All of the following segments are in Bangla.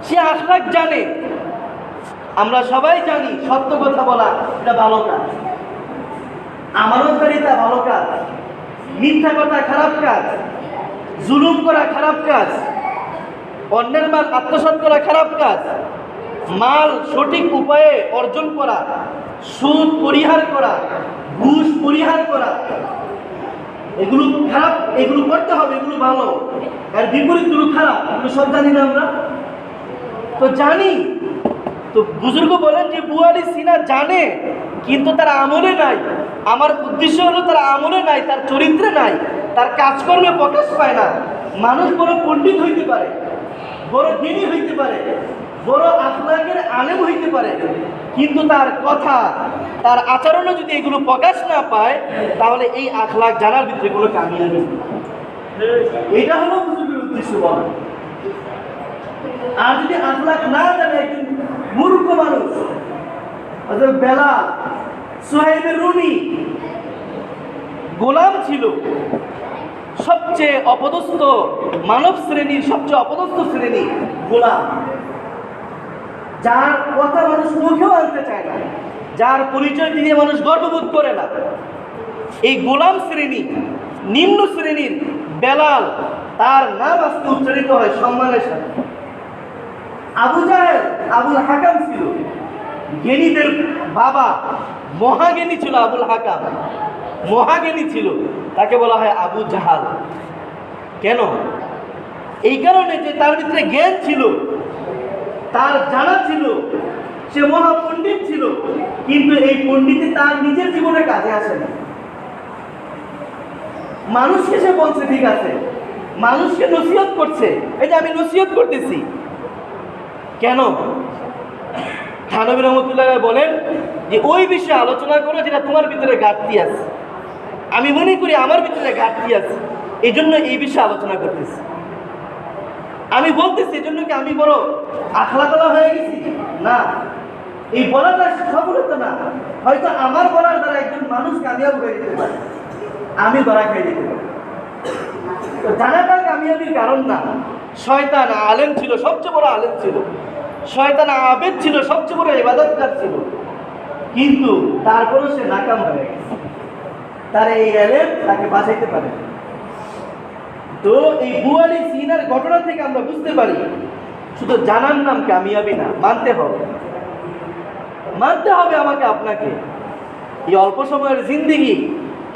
সে আখলাক জানে। আমরা সবাই জানি সত্য কথা বলা এটা ভালো কাজ, আমানতকারিতা ভালো কাজ, মিথ্যা কথা খারাপ কাজ, জুলুম করা খারাপ কাজ, অন্যের মাল আত্মসাৎ করা খারাপ কাজ, মাল সঠিক উপায়ে অর্জন করা, সুদ পরিহার করা, ঘুষ পরিহার করা, এগুলো খারাপ, এগুলো করতে হবে, এগুলো ভালো। আর বিপরীতগুলো খারাপ, এগুলো সব জানি না আমরা? তো জানি। তো বুজুর্গ বলেন যে বুয়ারি সিনা জানে কিন্তু তার আমলে নাই। আমার উদ্দেশ্য হলো তার আমলে নাই, তার চরিত্রে নাই, তার কাজকর্মে প্রকাশ পায় না। মানুষ বড় পণ্ডিত হইতে পারে, বড় জ্ঞানী হইতে পারে, বড় আখলাকের আলেম হইতে পারে, কিন্তু তার কথা, তার আচরণে যদি এগুলো প্রকাশ না পায়, তাহলে এই আখলাক জানার ভিতরে কোনো কামিয়াবি নেই। এটা হলো বুজুর্গের উদ্দেশ্য বলা। আর যদি আখলাক না জানে একজন মূর্খ মানুষ, অর্থাৎ বেলাল, সুহাইবের রুনি গোলাম ছিল, সবচেয়ে অপদস্থ মানব শ্রেণীর সবচেয়ে অপদস্থ শ্রেণী গোলাম, যার কথা মানুষ মুখেও আনতে চায় না, যার পরিচয় দিয়ে মানুষ গর্ববোধ করে না। এই গোলাম শ্রেণী, নিম্ন শ্রেণীর বেলাল, তার নাম আজকে উচ্চারিত হয় সম্মানের সাথে। আবু জাহেল আবুল হাকাম ছিল, জ্ঞানীদের বাবা, মহাজ্ঞানী ছিল আবুল হাকাম, মহাজ্ঞানী ছিল, তাকে বলা হয় আবু জাহাল। কেন? এই কারণে যে তার ভিতরে জ্ঞান ছিল, তার জানা ছিল, সে মহাপণ্ডিত ছিল, কিন্তু এই পণ্ডিতে তার নিজের জীবনে কাজে আসে না। মানুষকে সে বলছে ঠিক আছে, মানুষকে নসিহত করছে, এই যে আমি নসিহত করতেছি, কেন? থানবী রহমতুল্লাহ বলেন যে ওই বিষয়ে আলোচনা করো যেটা তোমার ভিতরে ঘাটতি আছে। আমি মনে করি আমার ভিতরে ঘাটতি আছে, এই জন্য এই বিষয়ে আলোচনা করতেছি। আমি বলতেছি এই জন্য কি আমি বড় আখলাকওয়ালা হয়ে গেছি? না, এই বলাটা সফলতা না। হয়তো আমার বলার দ্বারা একজন মানুষ কামিয়াব হয়ে যেতে পারে, আমি ধরা খেয়ে যেতে পারি। তো জানাটা কামিয়াবির কারণ না। শয়তান আলেম ছিল, সবচেয়ে বড় আলেম ছিল, শয়তান আবেদ ছিল, সবচেয়ে বড় ইবাদতকার ছিল, কিন্তু তারপরও সে নাকাম হয়ে গেছে। তার এই আলেম তাকে বাঁচাইতে পারে। তো এই বুয়ালি সিনার ঘটনা থেকে আমরা বুঝতে পারি শুধু জানার নাম কামিয়াবি না, মানতে হবে, মানতে হবে আমাকে আপনাকে। এই অল্প সময়ের জিন্দেগি,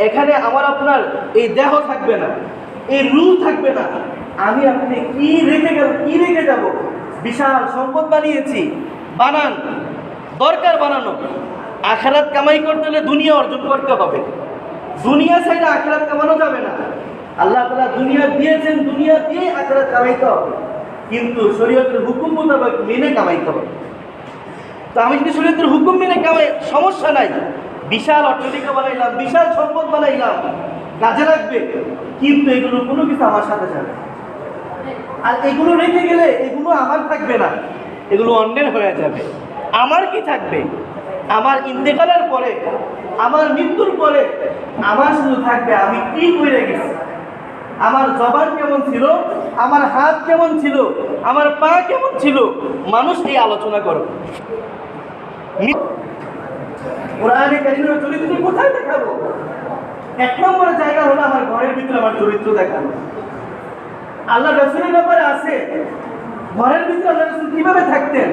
এখানে আমার আপনার এই দেহ থাকবে না, এই রূহ থাকবে না। আমি আপনি কি রেখে যাব? বিশাল সম্পদ বানিয়েছি, বানান, দরকার বানানো। আখিরাত কামাই করতে হলে দুনিয়া অর্জন করতে হবে, দুনিয়া ছাড়া আখিরাত কামানো যাবে না। আল্লাহ তাআলা দুনিয়া দিয়েছেন, দুনিয়া দিয়ে আখিরাত কামাইতে হবে, কিন্তু শরীয়তের হুকুম মোতাবেক মেনে কামাইতে হবে। তো আমি যদি শরীয়তের হুকুম মেনে কামাই, সমস্যা নাই, বিশাল অট্টালিকা বানাইলাম, বিশাল সম্পদ বানাইলাম, কাজে লাগবে, কিন্তু এগুলো কোনো কিছু আমার সাথে যাবে। আর এগুলো রেখে গেলে এগুলো আমার থাকবে না, এগুলো অন্যের হয়ে যাবে। আমার কি থাকবে? আমার ইন্তেকালের পরে, আমার মৃত্যুর পরে আমার শুধু থাকবে আমি কি করে গেছি, আমার জবান কেমন ছিল, আমার হাত কেমন ছিল, আমার পা কেমন ছিল। মানুষ এই আলোচনা করো। কোরআনে কারীমের চরিত্র কোথায় দেখাবো? এক নম্বর জায়গা হলো আমার ঘরের ভিতরে আমার চরিত্র দেখানো। আল্লাহ রাসূলের ব্যাপারে আছে, ঘরের ভিতরে আল্লাহ রাসূল কিভাবে থাকতেন?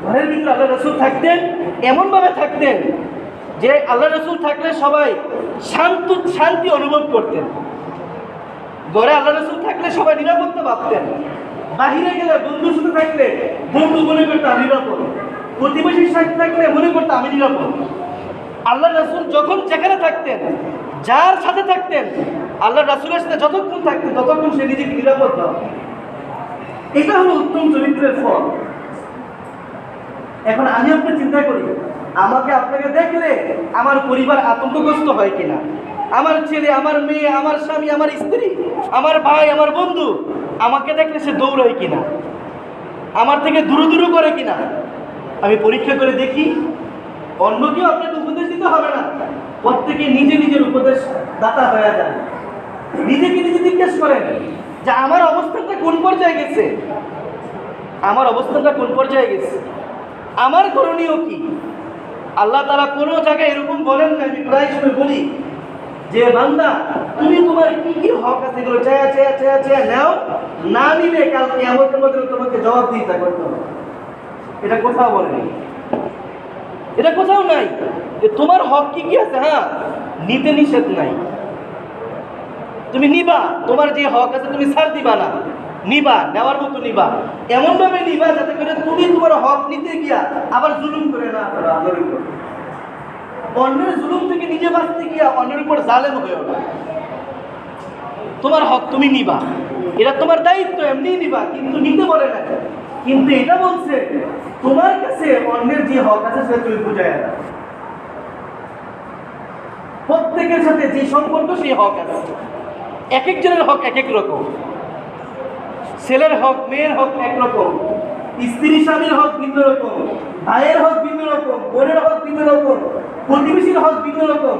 ঘরের ভিতরে আল্লাহ রাসূল থাকতেন এমনভাবে থাকতেন যে আল্লাহ রাসূল থাকলে সবাই শান্তি অনুভব করতেন। ঘরে আল্লাহ রাসূল থাকলে সবাই নিরাপত্তা ভাবতেন। বাহিরে গেলে বন্ধুর সাথে থাকলে বন্ধু মনে করতো আমি নিরাপদ, প্রতিবেশীর সাথে থাকলে মনে করতো আমি নিরাপদ। আল্লাহ রাসূল যখন যেখানে থাকতেন, যার সাথে থাকতেন, আল্লাহ রাসূলের সাথে যতক্ষণ থাকতেন ততক্ষণ সে নিজেকে নিরাপদ ভাবতেন। এটা হলো উত্তম চরিত্রের ফল। এখন আমি আপনি চিন্তা করি, আমাকে আপনাকে দেখলে আমার পরিবার আতঙ্কগ্রস্ত হয় কিনা, আমার ছেলে, আমার মেয়ে, আমার স্বামী, আমার স্ত্রী, আমার ভাই, আমার বন্ধু আমাকে দেখলে সে দৌড়ায় কিনা, আমার থেকে দূর করে কিনা, আমি পরীক্ষা করে দেখি। অন্য কেউ আপনাকে উপদেশ দিতে হবে না, প্রত্যেকে নিজে নিজের উপদেশ দাতা হয়ে যান। নিজেকে নিজে জিজ্ঞেস করেন যে আমার অবস্থানটা কোন পর্যায়ে গেছে। আমার অবস্থানটা কোন পর্যায়ে গেছে, আমার করণীয় কি। আল্লাহ তাআলা কোনো জায়গায় এরকম বলেন না। আমি প্রায় সময় বলি যে বান্দা তুমি তোমার কি কি হক আছে এগুলো চেয়ে চেয়ে চেয়ে চেয়ে নাও, না নিলে কাল কিয়ামতের মধ্যে তোমাকে জবাবদিহিতা করতে হবে। এটা কোথাও বলেনি, এটা কোথাও নাই যে তোমার হক কি কি আছে। হ্যাঁ, নিতে নিষেধ নাই, তুমি নিবা, তোমার যে হক আছে তুমি ছাড় দিবা না, নিবা, নেওয়ার মতো নিবা, এমন ভাবে নিবা যাতে করে তুমি তোমার হক নিতে গিয়া আবার জুলুম করে না করো আল্লাহর উপর। অন্যের জুলুম থেকে নিজে বাঁচতে গিয়া অন্যের উপর জালেম হয়েও না। তোমার হক তুমি নিবা, এটা তোমার দায়িত্ব, এমনিই নিবা, কিন্তু নিতে বলে না। কিন্তু এটা বলছে তোমার কাছে অন্যের যে হক আছে সেটা তুমি বুঝায় না। প্রত্যেকের সাথে যে সম্পর্ক সেই হক আছে, এক একজনের হক এক এক রকম। ছেলের হক মেয়ের হক একরকম, স্ত্রী স্বামীর হক ভিন্ন রকম, ভাইয়ের হক ভিন্ন রকম, বোনের হক ভিন্ন রকম, প্রতিবেশীর হক ভিন্ন রকম।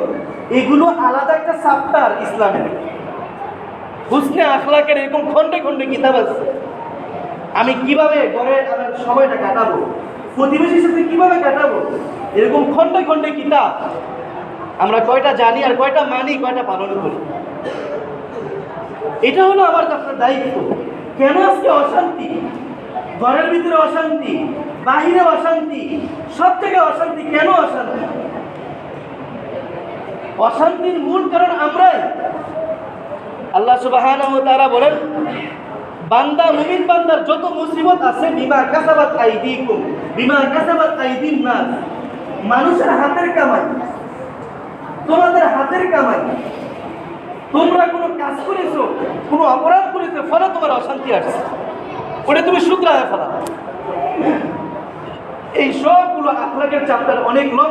এগুলো আলাদা একটা চ্যাপ্টার ইসলামের। হুসনে আখলাকের এরকম খন্ডে খন্ডে কিতাব আছে। আমি কিভাবে ঘরে আমার সময়টা কাটাবো, প্রতিবেশীর সাথে কিভাবে কাটাবো, এরকম খন্ডে খন্ডে কিতাব। আমরা কয়টা জানি আর কয়টা মানি, কয়টা পালন করি। এটা হলো আমার আপনার দায়িত্ব। কেন আজকে অশান্তি, ঘরের ভিতরে অশান্তি, বাহিরে অশান্তি, সব জায়গায় অশান্তি। কেন অশান্তি? অশান্তির মূল কারণ আমরাই। আল্লাহ সুবহানাহু ওয়া তাআলা বলেন, বান্দা মুমিন বান্দার যত মুসিবত আছে বিমা কাসাবাত আইদিকুম, বিমা কাসাবাত আইদিন নাস, মানুষের হাতের কামাই, তোমাদের হাতের কামাই। তোমরা কোনো কাজ করেছো, কোনো অপরাধ করেছো, ফলে তোমার অশান্তি আসছে, ওটা তুমি শুধরায় ফেলা। এই সবগুলো আখলাকের চ্যাপ্টার অনেক লং।